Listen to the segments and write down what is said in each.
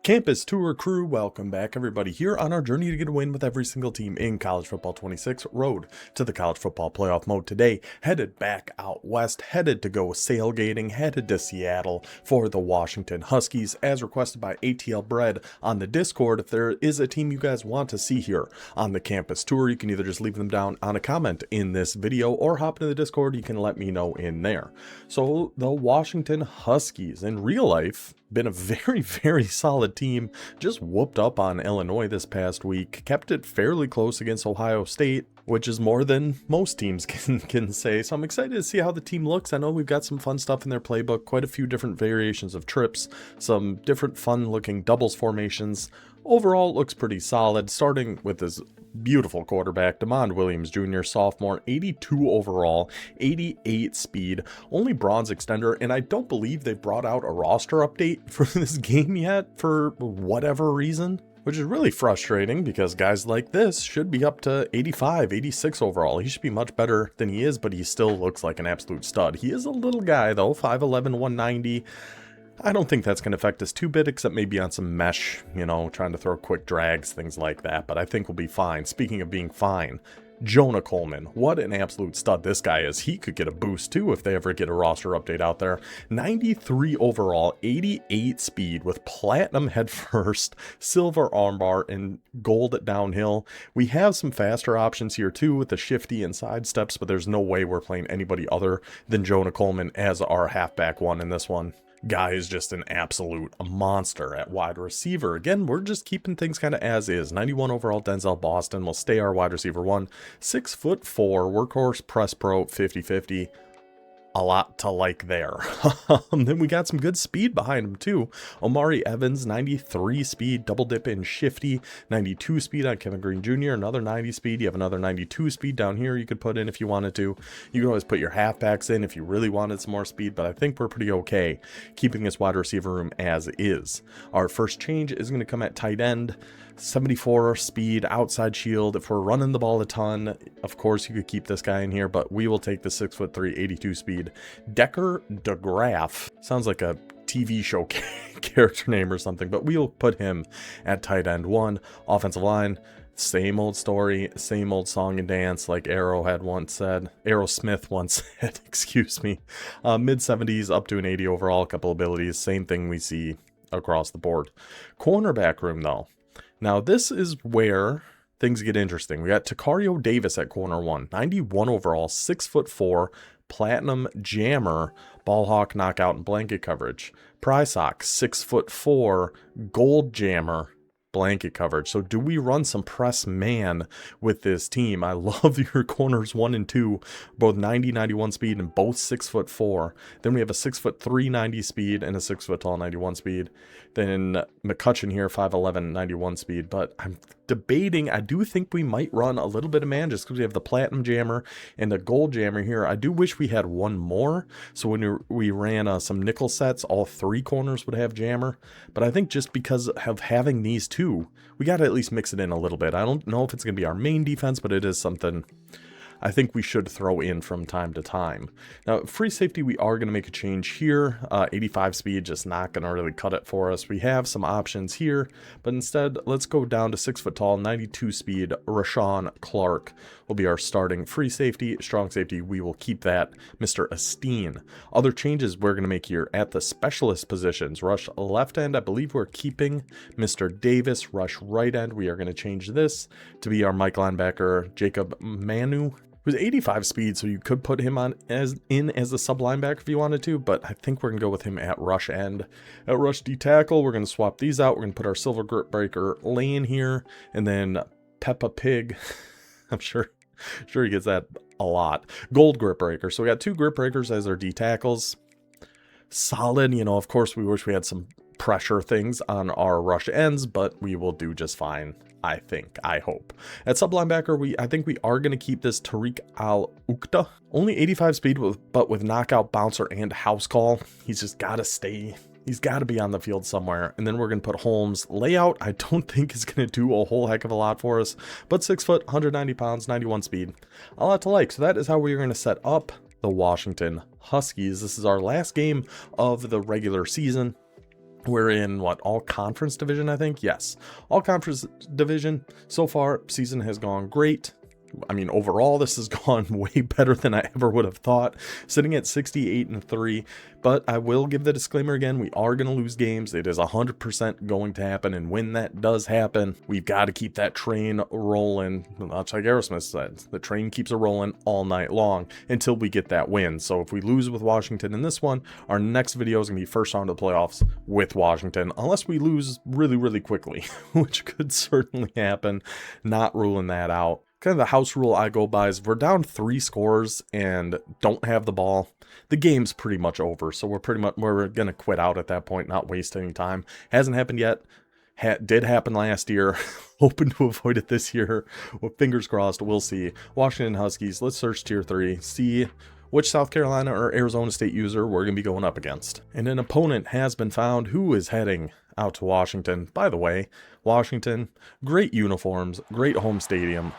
Campus Tour crew, welcome back everybody here on our journey to get a win with every single team in College Football 26 road to the College Football Playoff mode today. Headed back out west, headed to go sailgating, headed to Seattle for the Washington Huskies as requested by ATL Bread on the Discord. If there is a team you guys want to see here on the Campus Tour, you can either just leave them down on a comment in this video or hop into the Discord. You can let me know in there. So the Washington Huskies in real life been a very solid team. Just whooped up on Illinois this past week, kept it fairly close against Ohio State, which is more than most teams can say. So I'm excited to see how the team looks. I know we've got some fun stuff in their playbook, quite a few different variations of trips, some different fun looking doubles formations. Overall, it looks pretty solid, starting with this beautiful quarterback, Demond Williams Jr., sophomore, 82 overall, 88 speed, only bronze extender, and I don't believe they've brought out a roster update for this game yet for whatever reason, which is really frustrating because guys like this should be up to 85, 86 overall. He should be much better than he is, but he still looks like an absolute stud. He is a little guy though, 5'11", 190. I don't think that's going to affect us too bit, except maybe on some mesh, you know, trying to throw quick drags, things like that, but I think we'll be fine. Speaking of being fine, Jonah Coleman, what an absolute stud this guy is. He could get a boost too if they ever get a roster update out there. 93 overall, 88 speed with platinum head first, silver armbar, and gold downhill. We have some faster options here too with the shifty and side steps, but there's no way we're playing anybody other than Jonah Coleman as our halfback one in this one. Guy is just an absolute monster at wide receiver. Again, we're just keeping things kind of as is. 91 overall, Denzel Boston will stay our wide receiver one. 6'4", workhorse, press pro, 50-50. A lot to like there. Then we got some good speed behind him too. Omari Evans, 93 speed, double dip in shifty, 92 speed on Kevin Green Jr., another 90 speed. You have another 92 speed down here you could put in if you wanted to. You can always put your halfbacks in if you really wanted some more speed, but I think we're pretty okay keeping this wide receiver room as is. Our first change is going to come at tight end. 74 speed, outside shield. If we're running the ball a ton, of course you could keep this guy in here, but we will take the 6'3", 82 speed. Decker DeGraff. Sounds like a TV show character name or something, but we'll put him at tight end one. Offensive line, same old story, same old song and dance like Aerosmith once said, excuse me. Mid-70s up to an 80 overall, a couple abilities, same thing we see across the board. Cornerback room though. Now this is where things get interesting. We got Takario Davis at corner one, 91 overall, 6'4", platinum jammer, ball hawk, knockout, and blanket coverage. Prysock, 6'4", gold jammer, blanket coverage. So do we run some press man with this team? I love your corners 1 and 2, both 90, 91 speed and both 6'4". Then we have a 6'3", 90 speed and a 6 foot tall 91 speed. Then McCutcheon here, 5'11", 91 speed. But I'm debating, I do think we might run a little bit of man just because we have the platinum jammer and the gold jammer here. I do wish we had one more. So when we ran some nickel sets, all 3 corners would have jammer. But I think just because of having these two, we got to at least mix it in a little bit. I don't know if it's going to be our main defense, but it is something I think we should throw in from time to time. Now, free safety, we are going to make a change here. 85 speed, just not going to really cut it for us. We have some options here, but instead, let's go down to 6 foot tall, 92 speed. Rashawn Clark will be our starting free safety. Strong safety, we will keep that. Mr. Esteen. Other changes we're going to make here at the specialist positions. Rush left end, I believe we're keeping Mr. Davis. Rush right end, we are going to change this to be our Mike linebacker, Jacob Manu. It was 85 speed, so you could put him on as a sub linebacker if you wanted to, but I think we're going to go with him at rush end. At rush D tackle, we're going to swap these out. We're going to put our silver grip breaker Lane here, and then Peppa Pig. I'm sure he gets that a lot. Gold grip breaker. So we got 2 grip breakers as our D tackles. Solid, you know, of course we wish we had some pressure things on our rush ends, but we will do just fine. I hope. At sub linebacker, I think we are going to keep this Tariq Al-Ukta. Only 85 speed, but with knockout, bouncer, and house call. He's just got to stay. He's got to be on the field somewhere. And then we're going to put Holmes. Layout, I don't think is going to do a whole heck of a lot for us, but 6 foot, 190 pounds, 91 speed. A lot to like. So that is how we're going to set up the Washington Huskies. This is our last game of the regular season. We're in, what, all-conference division, I think? Yes, all-conference division. So far, season has gone great. I mean, overall, this has gone way better than I ever would have thought, sitting at 68-3. But I will give the disclaimer again, we are going to lose games. It is 100% going to happen, and when that does happen, we've got to keep that train rolling. Much like Aerosmith said, the train keeps a rolling all night long until we get that win. So if we lose with Washington in this one, our next video is going to be first round of the playoffs with Washington, unless we lose really, really quickly, which could certainly happen. Not ruling that out. Kind of the house rule I go by is if we're down 3 scores and don't have the ball, the game's pretty much over. So we're gonna quit out at that point, not waste any time. Hasn't happened yet. Did happen last year. Hoping to avoid it this year. Well, fingers crossed. We'll see. Washington Huskies. Let's search tier 3. See which South Carolina or Arizona State user we're gonna be going up against. And an opponent has been found who is heading out to Washington. By the way, Washington, great uniforms, great home stadium.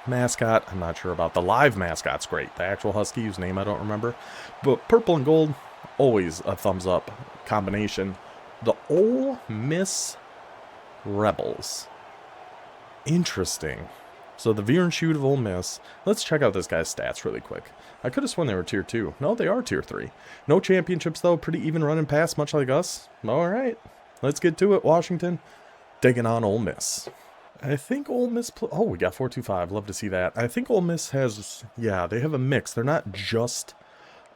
Mascot, I'm not sure about. The live mascot's great. The actual Husky, whose name I don't remember. But purple and gold, always a thumbs up combination. The Ole Miss Rebels. Interesting. So the veer and shoot of Ole Miss. Let's check out this guy's stats really quick. I could have sworn they were tier 2. No, they are tier 3. No championships though. Pretty even running pass, much like us. Alright. Let's get to it, Washington. Taking on Ole Miss. I think Ole Miss, oh, we got 425. Love to see that. I think Ole Miss has, yeah, they have a mix. They're not just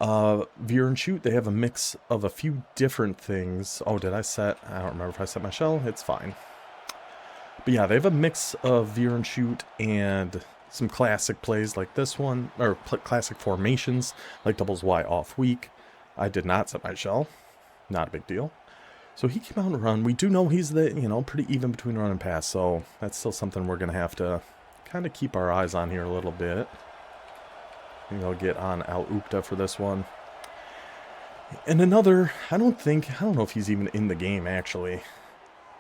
veer and shoot. They have a mix of a few different things. Oh, did I set? I don't remember if I set my shell. It's fine. But yeah, they have a mix of veer and shoot and some classic plays like this one, or classic formations like doubles Y off weak. I did not set my shell. Not a big deal. So he came out and run. We do know he's the, pretty even between run and pass. So that's still something we're going to have to kind of keep our eyes on here a little bit. I think I'll get on Al Upta for this one. And another, I don't know if he's even in the game actually.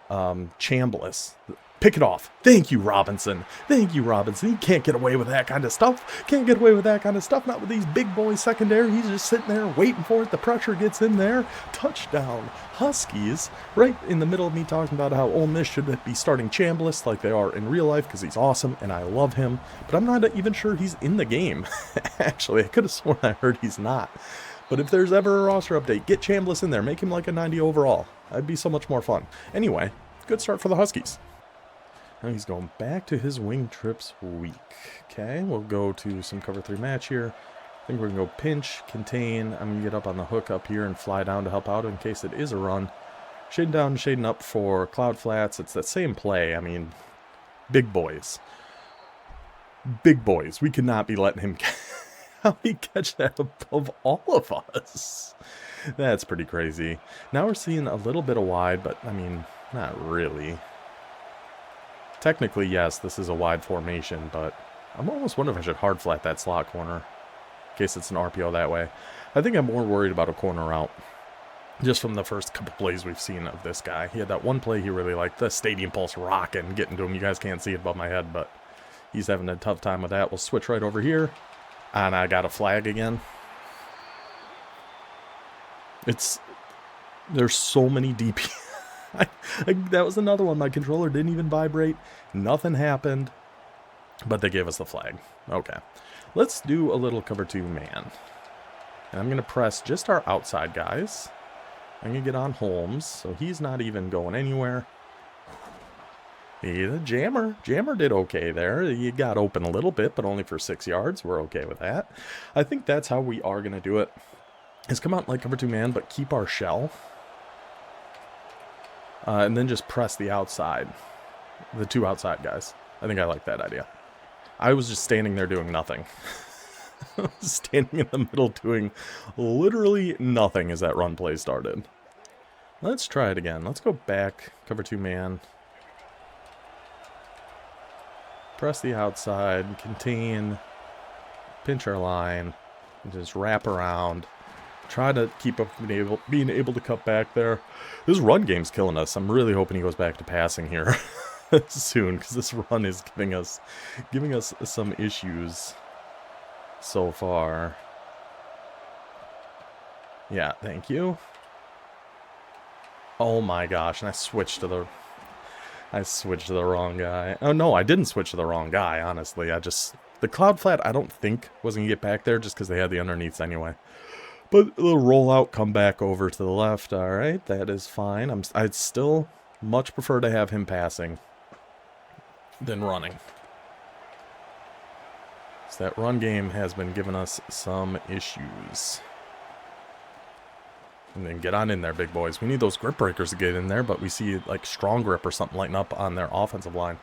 Chambliss. Pick it off. Thank you, Robinson. Thank you, Robinson. He can't get away with that kind of stuff. Can't get away with that kind of stuff. Not with these big boys secondary. He's just sitting there waiting for it. The pressure gets in there. Touchdown. Huskies. Right in the middle of me talking about how Ole Miss should be starting Chambliss like they are in real life because he's awesome and I love him. But I'm not even sure he's in the game. Actually, I could have sworn I heard he's not. But if there's ever a roster update, get Chambliss in there. Make him like a 90 overall. That'd be so much more fun. Anyway, good start for the Huskies. Now he's going back to his wing trips weak. Okay, we'll go to some cover 3 match here. I think we're going to go pinch, contain. I'm going to get up on the hook up here and fly down to help out in case it is a run. Shading down, shading up for cloud flats. It's that same play. I mean, big boys. Big boys. We cannot be letting him how he catch that above all of us. That's pretty crazy. Now we're seeing a little bit of wide, but I mean, not really. Technically, yes, this is a wide formation, but I'm almost wondering if I should hard flat that slot corner in case it's an RPO that way. I think I'm more worried about a corner route just from the first couple plays we've seen of this guy. He had that one play he really liked, the Stadium Pulse rocking, getting to him. You guys can't see it above my head, but he's having a tough time with that. We'll switch right over here, and I got a flag again. There's so many DP. That was another one. My controller didn't even vibrate. Nothing happened. But they gave us the flag. Okay. Let's do a little cover 2 man. And I'm going to press just our outside guys. I'm going to get on Holmes. So he's not even going anywhere. The Jammer did okay there. He got open a little bit, but only for 6 yards. We're okay with that. I think that's how we are going to do it. Is come out like cover 2 man, but keep our shell. And then just press the outside. The 2 outside guys. I think I like that idea. I was just standing there doing nothing. Standing in the middle doing literally nothing as that run play started. Let's try it again. Let's go back. Cover 2 man. Press the outside. Contain. Pinch our line. And just wrap around. Try to keep up being able to cut back there. This run game's killing us. I'm really hoping he goes back to passing here soon, because this run is giving us some issues so far. Yeah, thank you. Oh my gosh, and I switched to the wrong guy. Oh no, I didn't switch to the wrong guy, honestly. The cloud flat I don't think was going to get back there just because they had the underneaths anyway. But the rollout come back over to the left. All right, that is fine. I'd still much prefer to have him passing than running. So that run game has been giving us some issues. And then get on in there, big boys. We need those grip breakers to get in there, but we see like strong grip or something lighting up on their offensive line.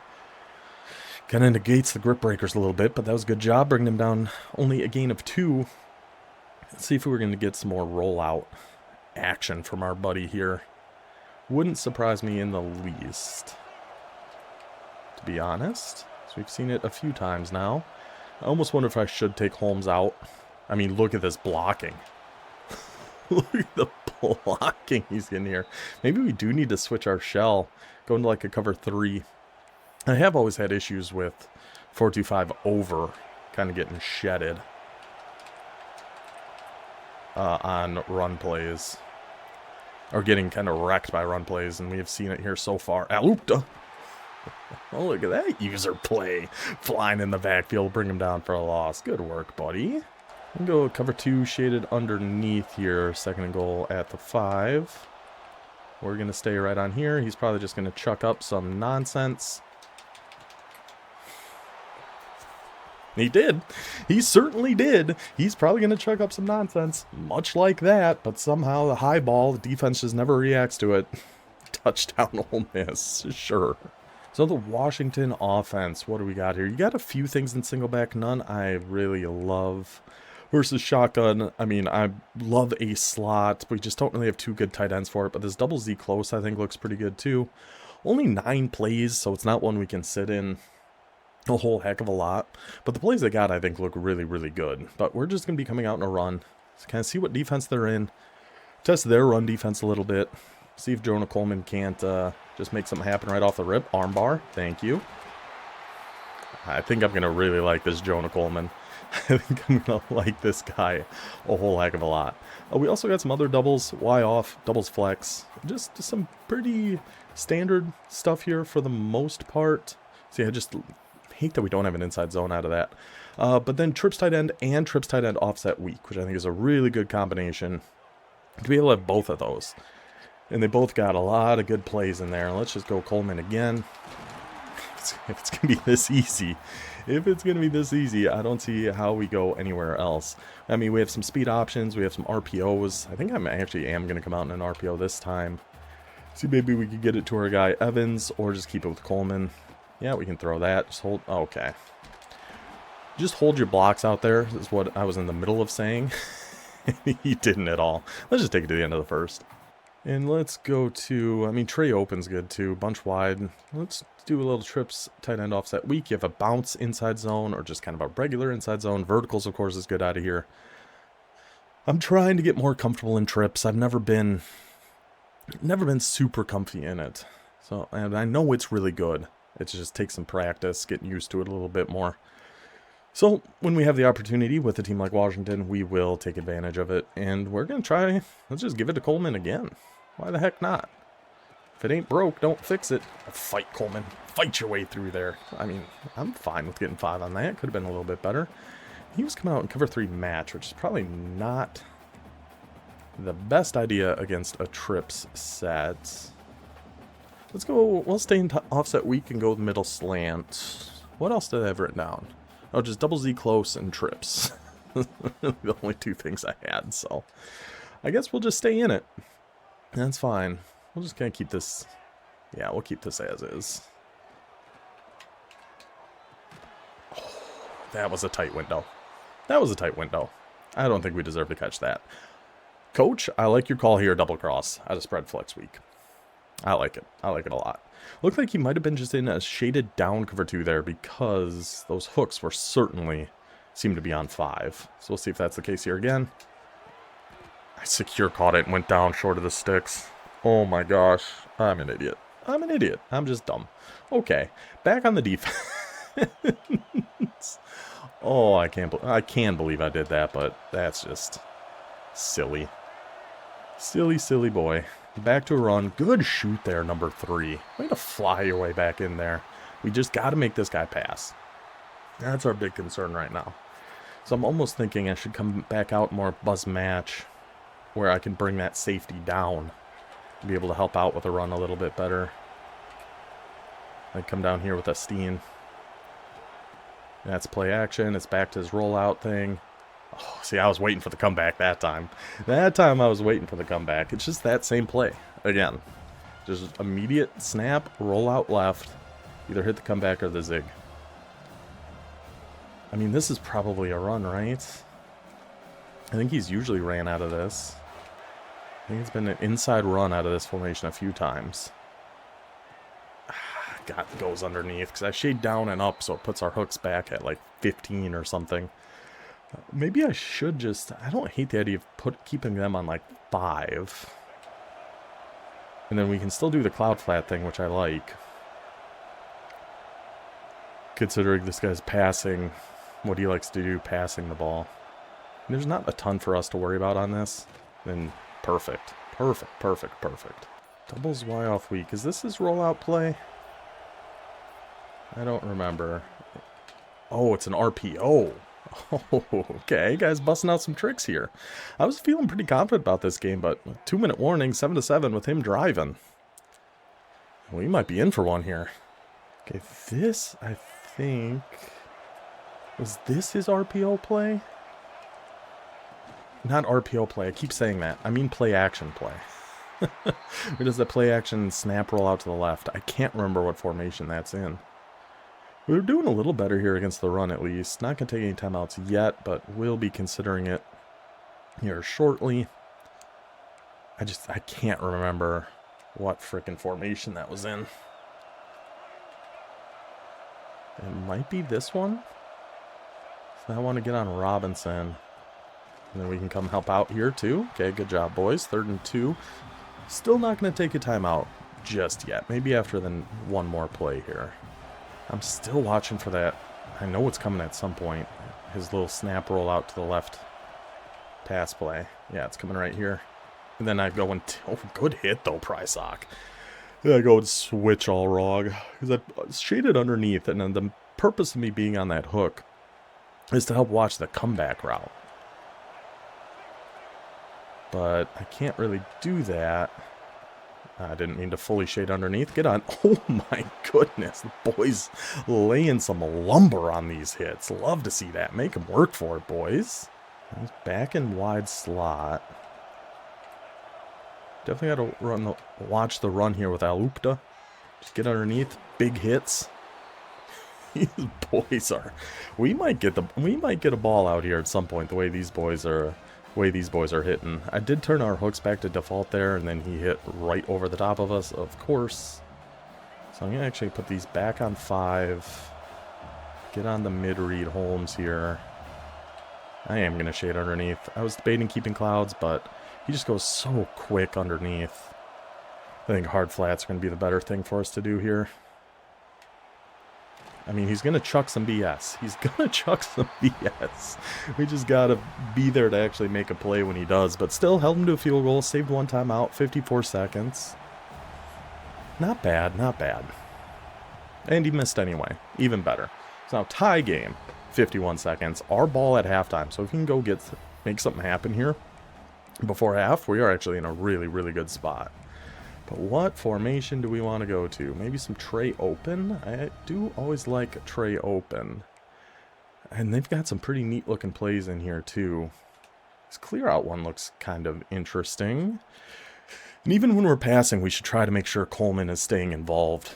Kind of negates the grip breakers a little bit, but that was a good job bringing them down only a gain of 2. Let's see if we're going to get some more rollout action from our buddy here. Wouldn't surprise me in the least, to be honest. So we've seen it a few times now. I almost wonder if I should take Holmes out. I mean, look at this blocking. Look at the blocking he's getting here. Maybe we do need to switch our shell, go into like a cover 3. I have always had issues with 4-2-5 over kind of getting shedded on run plays, or getting kind of wrecked by run plays, and we have seen it here so far. Aloopta! Oh, look at that user play. Flying in the backfield, bring him down for a loss. Good work, buddy. We'll go cover 2 shaded underneath here. 2nd and goal at the 5. We're going to stay right on here. He's probably just going to chuck up some nonsense. He did. He certainly did. He's probably going to chuck up some nonsense. Much like that, but somehow the high ball, the defense just never reacts to it. Touchdown, Ole Miss. Sure. So the Washington offense, what do we got here? You got a few things in single back, none I really love. Versus shotgun, I mean, I love a slot. We just don't really have 2 good tight ends for it, but this double Z close I think looks pretty good too. Only 9 plays, so it's not one we can sit in a whole heck of a lot. But the plays they got I think look really, really good. But we're just going to be coming out in a run. So kind of see what defense they're in. Test their run defense a little bit. See if Jonah Coleman can't just make something happen right off the rip. Armbar, thank you. I think I'm going to really like this Jonah Coleman. I think I'm going to like this guy a whole heck of a lot. We also got some other doubles, Y off, doubles flex. Just some pretty standard stuff here for the most part. See, I just hate that we don't have an inside zone out of that. But then trips tight end and trips tight end offset weak, which I think is a really good combination to be able to have both of those. And they both got a lot of good plays in there. Let's just go Coleman again. If it's going to be this easy, I don't see how we go anywhere else. I mean, we have some speed options. We have some RPOs. I think I actually am going to come out in an RPO this time. See, maybe we could get it to our guy Evans or just keep it with Coleman. Yeah, we can throw that. Just hold. Oh, okay. Just hold your blocks out there is what I was in the middle of saying. He didn't at all. Let's just take it to the end of the first. And let's go to, I mean, Trey Open's good too. Bunch wide. Let's do a little trips tight end offset weak. You have a bounce inside zone or just kind of a regular inside zone. Verticals, of course, is good out of here. I'm trying to get more comfortable in trips. I've never been super comfy in it. So, and I know it's really good. It just takes some practice, getting used to it a little bit more. So, when we have the opportunity with a team like Washington, we will take advantage of it. And we're going to try, let's just give it to Coleman again. Why the heck not? If it ain't broke, don't fix it. Fight, Coleman. Fight your way through there. I mean, I'm fine with getting 5 on that. Could have been a little bit better. He was coming out in cover 3 match, which is probably not the best idea against a trips set. Let's go, we'll stay in offset weak and go with middle slant. What else did I have written down? Oh, just double Z close and trips. The only 2 things I had, so I guess we'll just stay in it. That's fine. We'll just kind of keep this. Yeah, we'll keep this as is. Oh, that was a tight window. That was a tight window. I don't think we deserve to catch that. Coach, I like your call here, double cross out of spread flex week. I like it. I like it a lot. Looked like he might have been just in a shaded down cover 2 there because those hooks were certainly seemed to be on 5. So we'll see if that's the case here again. I secure caught it and went down short of the sticks. Oh my gosh. I'm an idiot. I'm an idiot. I'm just dumb. Okay. Back on the defense. Oh, I can believe I did that, but that's just silly. Silly, silly boy. Back to a run. Good shoot there, number 3. Way to fly your way back in there. We just got to make this guy pass. That's our big concern right now. So I'm almost thinking I should come back out more buzz match where I can bring that safety down. Be able to help out with a run a little bit better. I come down here with a Steen. That's play action. It's back to his rollout thing. Oh, see, I was waiting for the comeback that time. That time I was waiting for the comeback. It's just that same play. Again, just immediate snap, roll out left. Either hit the comeback or the zig. I mean, this is probably a run, right? I think he's usually ran out of this. I think it's been an inside run out of this formation a few times. Goes underneath, because I shade down and up, so it puts our hooks back at like 15 or something. Maybe I should just... I don't hate the idea of keeping them on like 5. And then we can still do the cloud flat thing, which I like. Considering this guy's passing, what he likes to do, passing the ball. And there's not a ton for us to worry about on this. Then perfect. Perfect, perfect, perfect. Doubles Y off weak. Is this his rollout play? I don't remember. Oh, it's an RPO. Oh, okay. Guys busting out some tricks here. I was feeling pretty confident about this game, but 2-minute warning, 7-7 with him driving. We might be in for one here. Okay, this, I think... Was this his RPO play? Not RPO play. I keep saying that. I mean play action play. Or does the play action snap roll out to the left? I can't remember what formation that's in. We're doing a little better here against the run, at least. Not going to take any timeouts yet, but we'll be considering it here shortly. I can't remember what frickin' formation that was in. It might be this one. So I want to get on Robinson. And then we can come help out here, too. Okay, good job, boys. 3rd and 2. Still not going to take a timeout just yet. Maybe after then one more play here. I'm still watching for that. I know it's coming at some point. His little snap roll out to the left pass play. Yeah, it's coming right here. And then I go and... Oh, good hit, though, Prysock. Then I go and switch all wrong. Because I shaded underneath, and then the purpose of me being on that hook is to help watch the comeback route. But I can't really do that. I didn't mean to fully shade underneath. Get on. Oh my goodness. The boys laying some lumber on these hits. Love to see that. Make them work for it, boys. He's back in wide slot. Definitely got to watch the run here with Alupta. Just get underneath. Big hits. These boys are... We might get a ball out here at some point, the way these boys are... hitting. I did turn our hooks back to default there, and then he hit right over the top of us, of course. So I'm going to actually put these back on 5. Get on the mid-read Holmes here. I am going to shade underneath. I was debating keeping clouds, but he just goes so quick underneath. I think hard flats are going to be the better thing for us to do here. I mean, he's going to chuck some BS. He's going to chuck some BS. We just got to be there to actually make a play when he does. But still, held him to a field goal. Saved one timeout. 54 seconds. Not bad, not bad. And he missed anyway. Even better. So now tie game. 51 seconds. Our ball at halftime. So if we can go make something happen here before half, we are actually in a really, really good spot. But what formation do we want to go to? Maybe some tray open? I do always like a tray open. And they've got some pretty neat looking plays in here too. This clear out one looks kind of interesting. And even when we're passing, we should try to make sure Coleman is staying involved.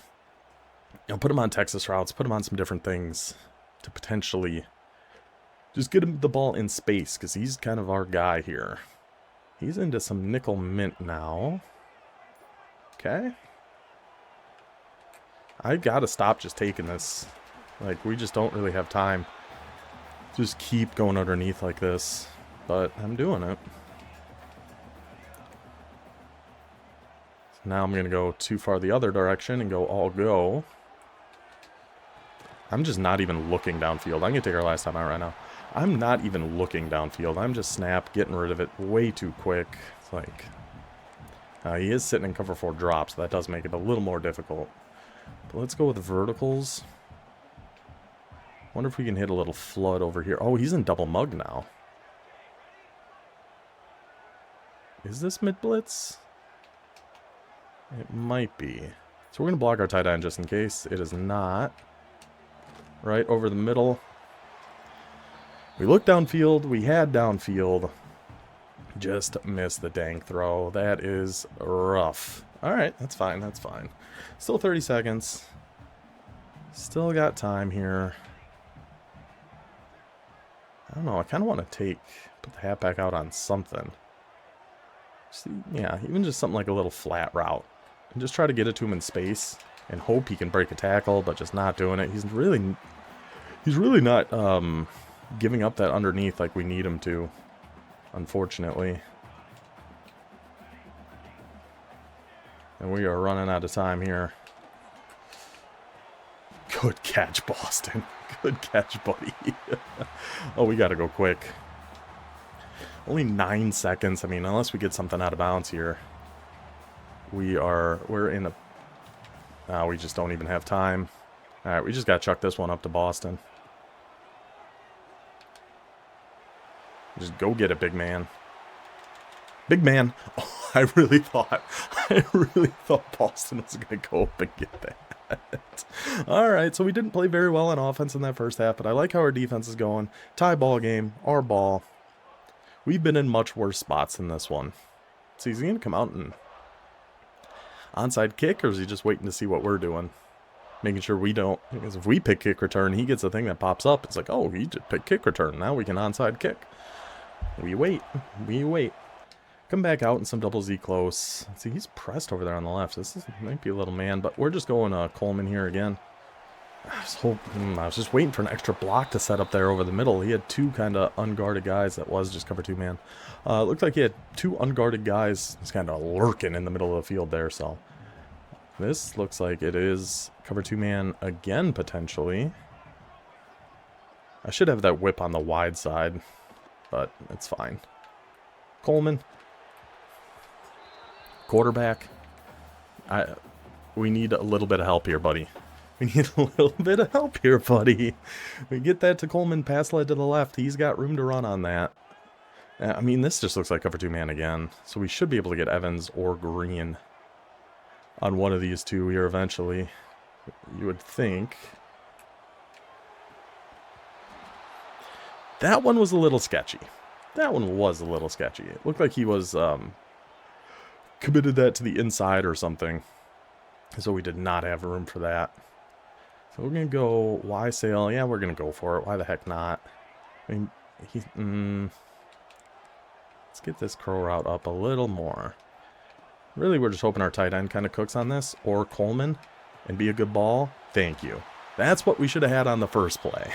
You know, put him on Texas routes, put him on some different things to potentially just get him the ball in space, because he's kind of our guy here. He's into some nickel mint now. Okay. I gotta stop just taking this. Like, we just don't really have time. Just keep going underneath like this. But I'm doing it. So now I'm gonna go too far the other direction and go all go. I'm just not even looking downfield. I'm gonna take our last time out right now. I'm not even looking downfield. I'm just snap, getting rid of it way too quick. It's like... He is sitting in cover 4 drop, so that does make it a little more difficult. But let's go with verticals. Wonder if we can hit a little flood over here. Oh, he's in double mug now. Is this mid blitz? It might be. So we're going to block our tight end just in case. It is not. Right over the middle. We looked downfield. We had downfield. Just missed the dang throw. That is rough. Alright, that's fine. That's fine. Still 30 seconds. Still got time here. I don't know. I kind of want to put the halfback out on something. Yeah, even just something like a little flat route. And just try to get it to him in space and hope he can break a tackle, but just not doing it. He's really not giving up that underneath like we need him to, unfortunately. And we are running out of time here. Good catch, Boston. Good catch, buddy. Oh, we got to go quick. Only 9 seconds. I mean, unless we get something out of bounds here. We're in a... we just don't even have time. Alright, we just got to chuck this one up to Boston. Just go get it, big man. Big man. Oh, I really thought Boston was going to go up and get that. Alright, so we didn't play very well on offense in that first half, but I like how our defense is going. Tie ball game, our ball. We've been in much worse spots than this one. So he's going to come out and onside kick, or is he just waiting to see what we're doing? Making sure we don't, because if we pick kick return, he gets a thing that pops up. It's like, oh, he just picked kick return. Now we can onside kick. We wait. We wait. Come back out in some double Z close. See, he's pressed over there on the left. This might be a little man, but we're just going Coleman here again. I was just waiting for an extra block to set up there over the middle. He had 2 kind of unguarded guys. That was just cover 2 man. Looked like he had 2 unguarded guys. He's kind of lurking in the middle of the field there. So this looks like it is cover 2 man again, potentially. I should have that whip on the wide side, but it's fine. Coleman. Quarterback. We need a little bit of help here, buddy. We need a little bit of help here, buddy. We get that to Coleman, pass led to the left. He's got room to run on that. I mean, this just looks like cover 2 man again. So we should be able to get Evans or Green on one of these two here eventually. You would think. That one was a little sketchy. That one was a little sketchy. It looked like he was committed that to the inside or something. So we did not have room for that. So we're going to go Y sail. Yeah, we're going to go for it. Why the heck not? I mean, let's get this curl route up a little more. Really, we're just hoping our tight end kind of cooks on this. Or Coleman. And be a good ball. Thank you. That's what we should have had on the first play.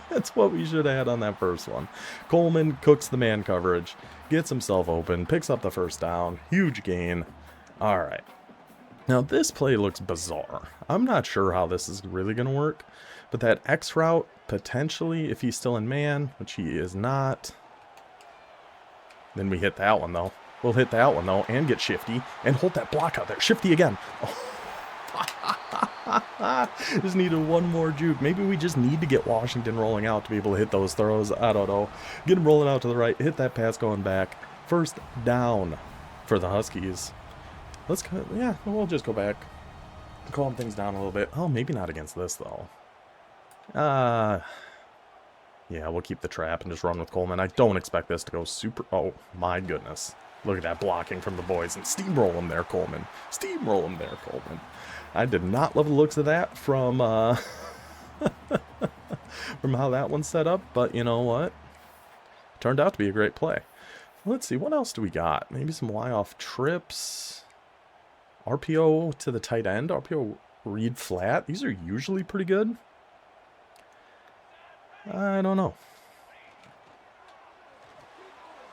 That's what we should have had on that first one. Coleman cooks the man coverage. Gets himself open. Picks up the first down. Huge gain. Alright. Now, this play looks bizarre. I'm not sure how this is really going to work. But that X route, potentially, if he's still in man, which he is not. Then we hit that one, though. We'll hit that one, though, and get shifty. And hold that block out there. Shifty again. Oh. Just needed one more juke. Maybe we just need to get Washington rolling out to be able to hit those throws. I don't know. Get him rolling out to the right. Hit that pass going back. First down for the Huskies. Let's go. Yeah, we'll just go back. Calm things down a little bit. Oh, maybe not against this, though. Yeah, we'll keep the trap and just run with Coleman. I don't expect this to go super... Oh, my goodness. Look at that blocking from the boys. And steamroll him there, Coleman. Steamroll him there, Coleman. I did not love the looks of that from from how that one's set up. But you know what? Turned out to be a great play. Let's see. What else do we got? Maybe some Y-off trips. RPO to the tight end. RPO read flat. These are usually pretty good. I don't know.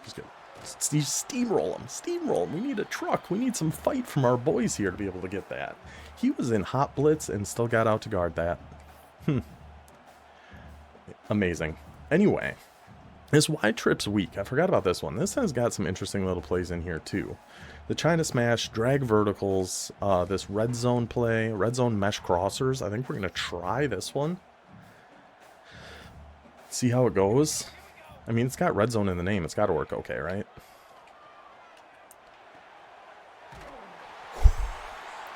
Just good. Steamroll him. Steamroll him. We need a truck. We need some fight from our boys here to be able to get that. He was in hot blitz and still got out to guard that. Amazing. Anyway, This wide trip's weak. I forgot about this one. This has got some interesting little plays in here too. The China Smash, drag verticals, this red zone play, red zone mesh crossers. I think we're going to try this one. See how it goes. I mean, it's got red zone in the name. It's got to work okay, right?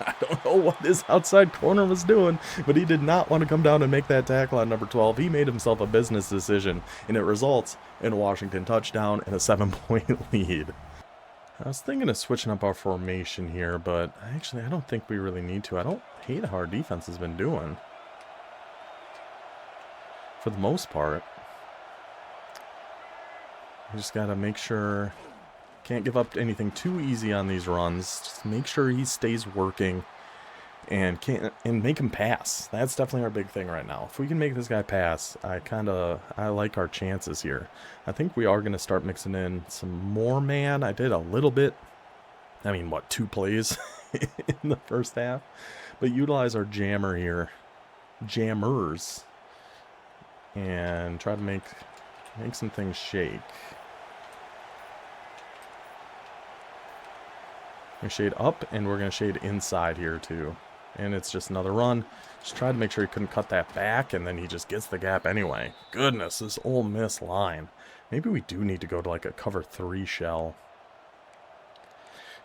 I don't know what this outside corner was doing, but he did not want to come down and make that tackle on number 12. He made himself a business decision, and it results in a Washington touchdown and a 7-point lead. I was thinking of switching up our formation here, but actually I don't think we really need to. I don't hate how our defense has been doing, for the most part. We just got to make sure... Can't give up anything too easy on these runs. Just make sure he stays working and make him pass. That's definitely our big thing right now. If we can make this guy pass, I like our chances here. I think we are going to start mixing in some more man. I did a little bit. I mean, what, 2 plays in the first half? But utilize our jammer here. Jammers. And try to make some things shake. We shade up, and we're going to shade inside here, too. And it's just another run. Just tried to make sure he couldn't cut that back, and then he just gets the gap anyway. Goodness, this Ole Miss line. Maybe we do need to go to, like, a cover 3 shell.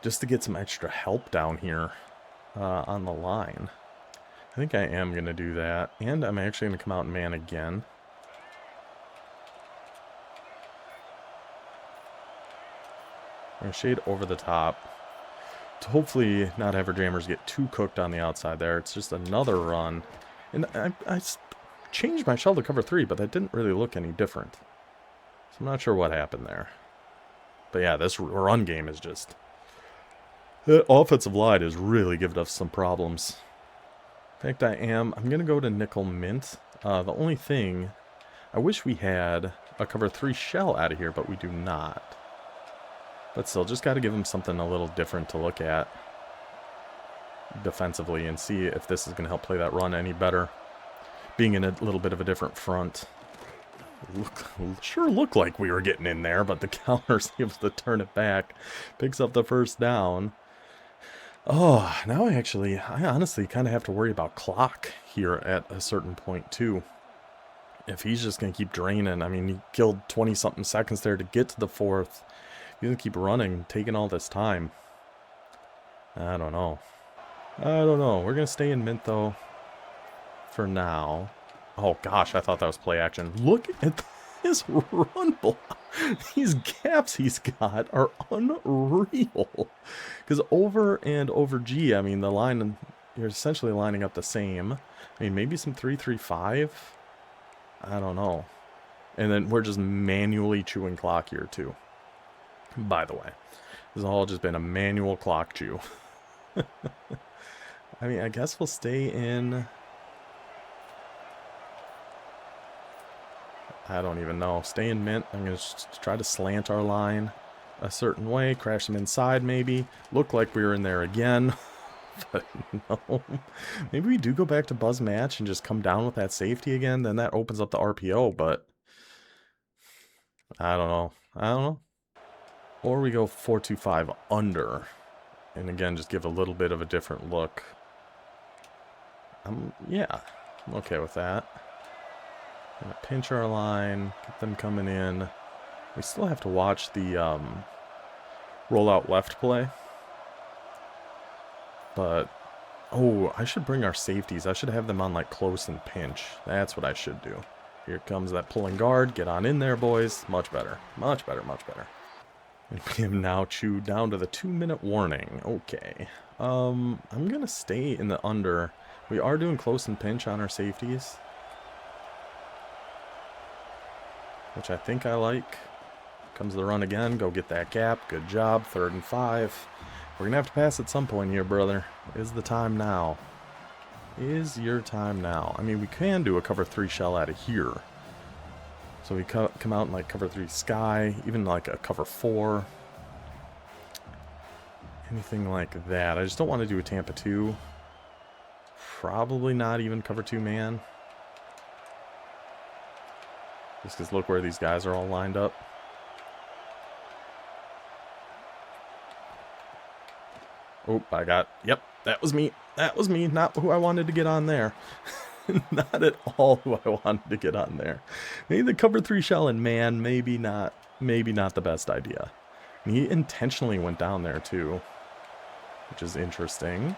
Just to get some extra help down here on the line. I think I am going to do that. And I'm actually going to come out and man again. I'm going to shade over the top. To hopefully not have our jammers get too cooked on the outside there. It's just another run. And I changed my shell to cover 3, but that didn't really look any different. So I'm not sure what happened there. But yeah, this run game is just... The offensive line has really given us some problems. In fact, I'm going to go to nickel mint. The only thing... I wish we had a cover 3 shell out of here, but we do not. But still, just got to give him something a little different to look at defensively and see if this is going to help play that run any better. Being in a little bit of a different front. Sure looked like we were getting in there, but the counter's able to turn it back. Picks up the first down. Oh, now I honestly kind of have to worry about clock here at a certain point too. If he's just going to keep draining, I mean, he killed 20-something seconds there to get to the 4th. He's going to keep running, taking all this time. I don't know. We're going to stay in mint, though, for now. Oh, gosh, I thought that was play action. Look at this run block. These gaps he's got are unreal. Because over and over G, I mean, the line, you're essentially lining up the same. I mean, maybe some 3-3-5. I don't know. And then we're just manually chewing clock here, too. By the way, this has all just been a manual clock chew. I mean, I guess we'll stay in... I don't even know. Stay in mint. I'm going to try to slant our line a certain way. Crash them inside, maybe. Look like we were in there again. But no. Maybe we do go back to buzz match and just come down with that safety again. Then that opens up the RPO, but... I don't know. Or we go 4-2-5 under. And again, just give a little bit of a different look. Yeah, I'm okay with that. Gonna pinch our line, get them coming in. We still have to watch the rollout left play. But, oh, I should bring our safeties. I should have them on like close and pinch. That's what I should do. Here comes that pulling guard. Get on in there, boys. Much better. Much better, much better. We have now chewed down to the 2-minute warning. Okay. I'm going to stay in the under. We are doing close and pinch on our safeties, which I think I like. Comes the run again. Go get that gap. Good job. 3rd and 5. We're going to have to pass at some point here, brother. Is the time now? Is your time now? I mean, we can do a cover 3 shell out of here. So we come out in like cover 3 sky, even like a cover 4. Anything like that. I just don't want to do a Tampa 2. Probably not even cover 2 man. Just because look where these guys are all lined up. Oh, yep, that was me. That was me, not who I wanted to get on there. Not at all who I wanted to get on there. Maybe the cover 3 shell, and man, maybe not the best idea. And he intentionally went down there too, which is interesting.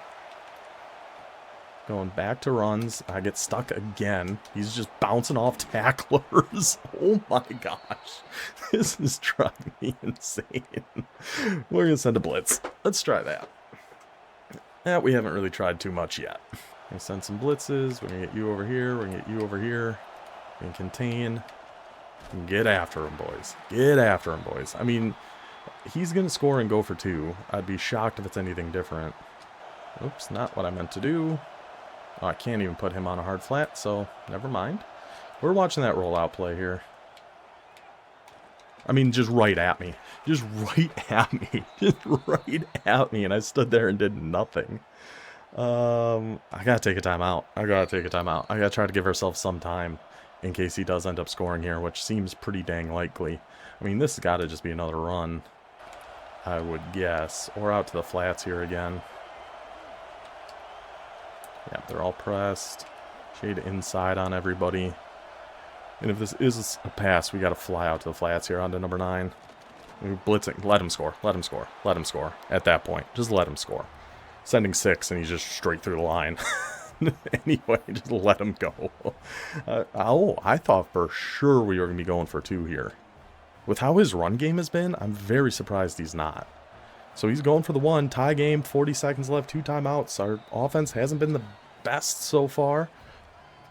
Going back to runs. I get stuck again. He's just bouncing off tacklers. Oh my gosh. This is driving me insane. We're going to send a blitz. Let's try that. Yeah, we haven't really tried too much yet. We're going to send some blitzes. We're going to get you over here. We're going to get you over here. We're going to contain. And get after him, boys. Get after him, boys. I mean, he's going to score and go for 2. I'd be shocked if it's anything different. Oops, not what I meant to do. Oh, I can't even put him on a hard flat, so never mind. We're watching that rollout play here. I mean, just right at me. Just right at me. Just right at me, and I stood there and did nothing. I gotta take a timeout. I gotta try to give ourselves some time in case he does end up scoring here, which seems pretty dang likely. I mean, this has got to just be another run, I would guess. Or out to the flats here again. Yeah, they're all pressed. Shade inside on everybody. And if this is a pass, we got to fly out to the flats here onto number 9. We're blitzing. Let him score. Let him score. Let him score. At that point, just let him score. Sending 6, and he's just straight through the line. Anyway, just let him go. I thought for sure we were going to be going for 2 here. With how his run game has been, I'm very surprised he's not. So he's going for the 1. Tie game, 40 seconds left, 2 timeouts. Our offense hasn't been the best so far.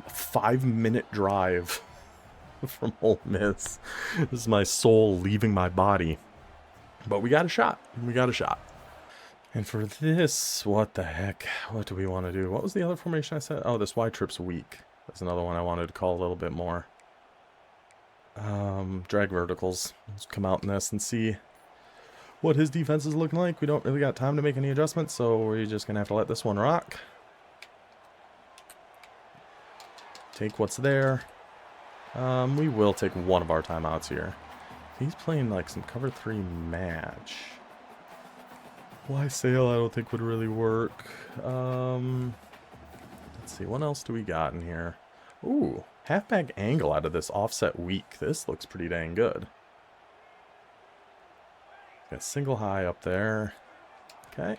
A 5-minute drive from Ole Miss. This is my soul leaving my body. But we got a shot. We got a shot. And for this, what the heck? What do we want to do? What was the other formation I said? Oh, this Y trip's weak. That's another one I wanted to call a little bit more. Drag verticals. Let's come out in this and see what his defense is looking like. We don't really got time to make any adjustments, so we're just going to have to let this one rock. Take what's there. We will take one of our timeouts here. He's playing like some cover 3 match. Why sail I don't think would really work. Let's see, what else do we got in here? Ooh, halfback angle out of this offset weak. This looks pretty dang good. Got single high up there. Okay.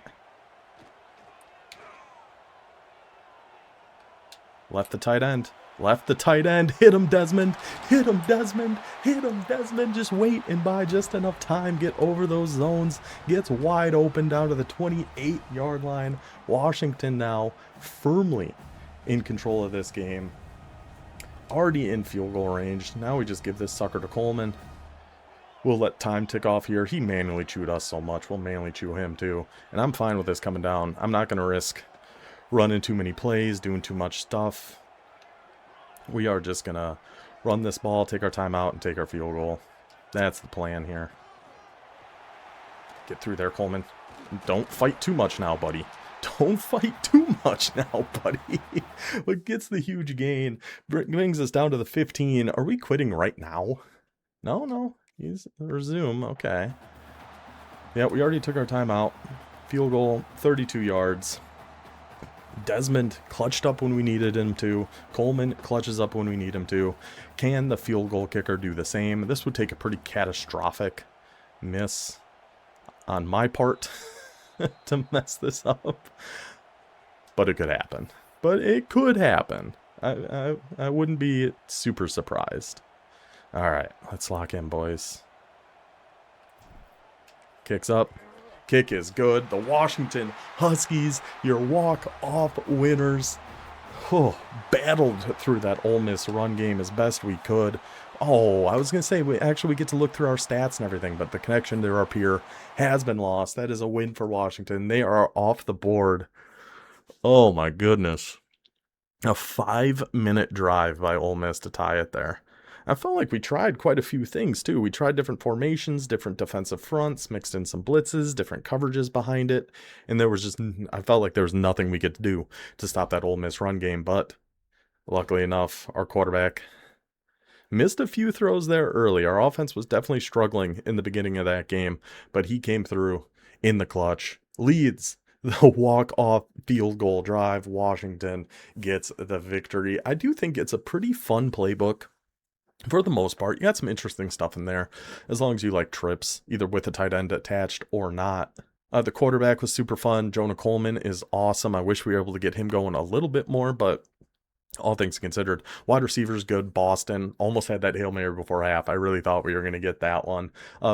Left the tight end. Left the tight end. Hit him, Desmond. Hit him, Desmond. Hit him, Desmond. Just wait and buy just enough time. Get over those zones. Gets wide open down to the 28-yard line. Washington now firmly in control of this game. Already in field goal range. Now we just give this sucker to Coleman. We'll let time tick off here. He manually chewed us so much. We'll manually chew him too. And I'm fine with this coming down. I'm not going to risk running too many plays, doing too much stuff. We are just going to run this ball, take our timeout, and take our field goal. That's the plan here. Get through there, Coleman. Don't fight too much now, buddy. Don't fight too much now, buddy. What gets the huge gain brings us down to the 15. Are we quitting right now? No. He's resume. Okay. Yeah, we already took our timeout. Field goal, 32 yards. Desmond clutched up when we needed him to. Coleman clutches up when we need him to. Can the field goal kicker do the same? This would take a pretty catastrophic miss on my part to mess this up. But it could happen. I wouldn't be super surprised. All right, let's lock in, boys. Kicks up. Kick is good. The Washington Huskies, your walk-off winners. Oh, battled through that Ole Miss run game as best we could. Oh, I was going to say, we get to look through our stats and everything, but the connection to our peer has been lost. That is a win for Washington. They are off the board. Oh, my goodness. A 5-minute drive by Ole Miss to tie it there. I felt like we tried quite a few things, too. We tried different formations, different defensive fronts, mixed in some blitzes, different coverages behind it. And I felt like there was nothing we could do to stop that Ole Miss run game. But luckily enough, our quarterback Missed a few throws there early. Our offense was definitely struggling in the beginning of that game, but he came through in the clutch. Leads the walk-off field goal drive. Washington gets the victory. I do think it's a pretty fun playbook. For the most part, you got some interesting stuff in there, as long as you like trips, either with a tight end attached or not. The quarterback was super fun. Jonah Coleman is awesome. I wish we were able to get him going a little bit more, but all things considered, wide receivers good. Boston almost had that Hail Mary before half. I really thought we were going to get that one.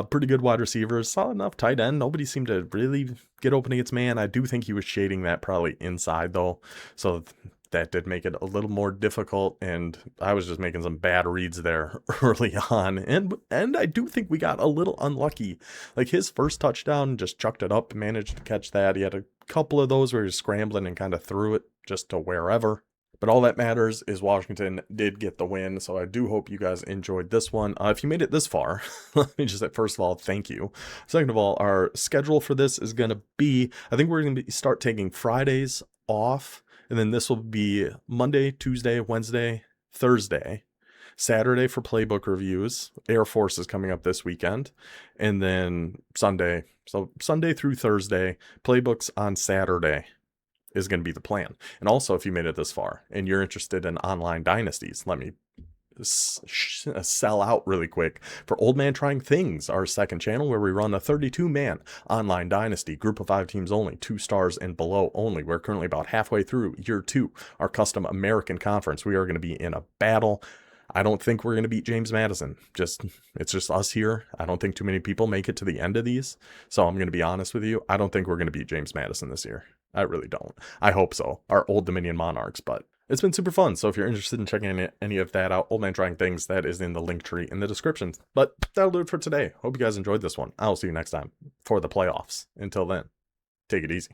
Pretty good wide receivers. Solid enough tight end. Nobody seemed to really get open against man. I do think he was shading that probably inside, though. So that did make it a little more difficult, and I was just making some bad reads there early on. And I do think we got a little unlucky. Like his first touchdown, just chucked it up, managed to catch that. He had a couple of those where he was scrambling and kind of threw it just to wherever. But all that matters is Washington did get the win, so I do hope you guys enjoyed this one. If you made it this far, let me just say, first of all, thank you. Second of all, our schedule for this is going to be, I think we're going to start taking Fridays off, and then this will be Monday, Tuesday, Wednesday, Thursday, Saturday for playbook reviews. Air Force is coming up this weekend, and then Sunday. So Sunday through Thursday, playbooks on Saturday is going to be the plan. And also, if you made it this far and you're interested in online dynasties, let me sell out really quick for Old Man Trying Things, our second channel where we run a 32-man online dynasty, group of 5 teams only, 2 stars and below only. We're currently about halfway through year 2, our custom American conference. We are going to be in a battle. I don't think we're going to beat James Madison. It's just us here. I don't think too many people make it to the end of these. So I'm going to be honest with you. I don't think we're going to beat James Madison this year. I really don't. I hope so. Our Old Dominion Monarchs, but it's been super fun. So if you're interested in checking any of that out, Old Man Trying Things, that is in the link tree in the description. But that'll do it for today. Hope you guys enjoyed this one. I'll see you next time for the playoffs. Until then, take it easy.